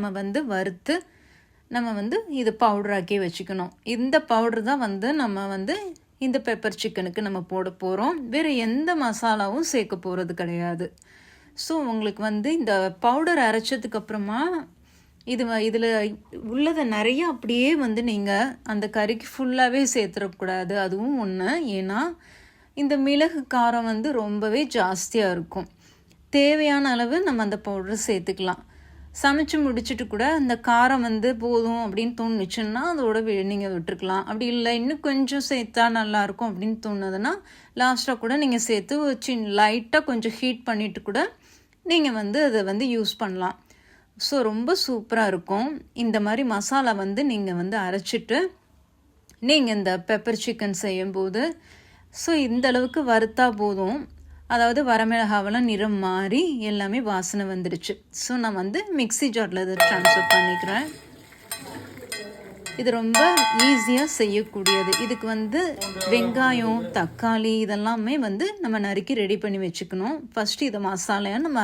நம்ம வந்து வறுத்து நம்ம வந்து இது பவுடராக்கி வச்சுக்கணும். இந்த பவுடர் தான் வந்து நம்ம வந்து இந்த பெப்பர் சிக்கனுக்கு நம்ம போட போகிறோம். வேறு எந்த மசாலாவும் சேர்க்க போகிறது கிடையாது. ஸோ உங்களுக்கு வந்து இந்த பவுடர் அரைச்சதுக்கப்புறமா இதில் உள்ளதை நிறைய அப்படியே வந்து நீங்கள் அந்த கறிக்கு ஃபுல்லாகவே சேர்த்துடக்கூடாது. அதுவும் ஒன்று. ஏன்னா இந்த மிளகு காரம் வந்து ரொம்பவே ஜாஸ்தியாக இருக்கும். தேவையான அளவு நம்ம அந்த பவுடர் சேர்த்துக்கலாம். சமைச்சு முடிச்சுட்டு கூட அந்த காரம் வந்து போதும் அப்படின்னு தோணுச்சுன்னா அதோட நீங்கள் விட்டுருக்கலாம். அப்படி இல்லை இன்னும் கொஞ்சம் சேர்த்தா நல்லாயிருக்கும் அப்படின்னு தோணுதுன்னா லாஸ்ட்டாக கூட நீங்கள் சேர்த்து லைட்டாக கொஞ்சம் ஹீட் பண்ணிவிட்டு கூட நீங்கள் வந்து அதை வந்து யூஸ் பண்ணலாம். ஸோ ரொம்ப சூப்பராக இருக்கும். இந்த மாதிரி மசாலா வந்து நீங்கள் வந்து அரைச்சிட்டு நீங்கள் இந்த பெப்பர் சிக்கன் செய்யும்போது ஸோ இந்த அளவுக்கு வறுத்தா போதும். அதாவது வரமிளகாவெல்லாம் நிறம் மாறி எல்லாமே வாசனை வந்துடுச்சு. ஸோ நான் வந்து மிக்ஸி ஜாரில் இதை ட்ரான்ஸ்ஃபர் பண்ணிக்கிறேன். இது ரொம்ப ஈஸியாக செய்யக்கூடியது. இதுக்கு வந்து வெங்காயம், தக்காளி இதெல்லாமே வந்து நம்ம நறுக்கி ரெடி பண்ணி வச்சுக்கணும். ஃபஸ்ட்டு இதை மசாலையாக நம்ம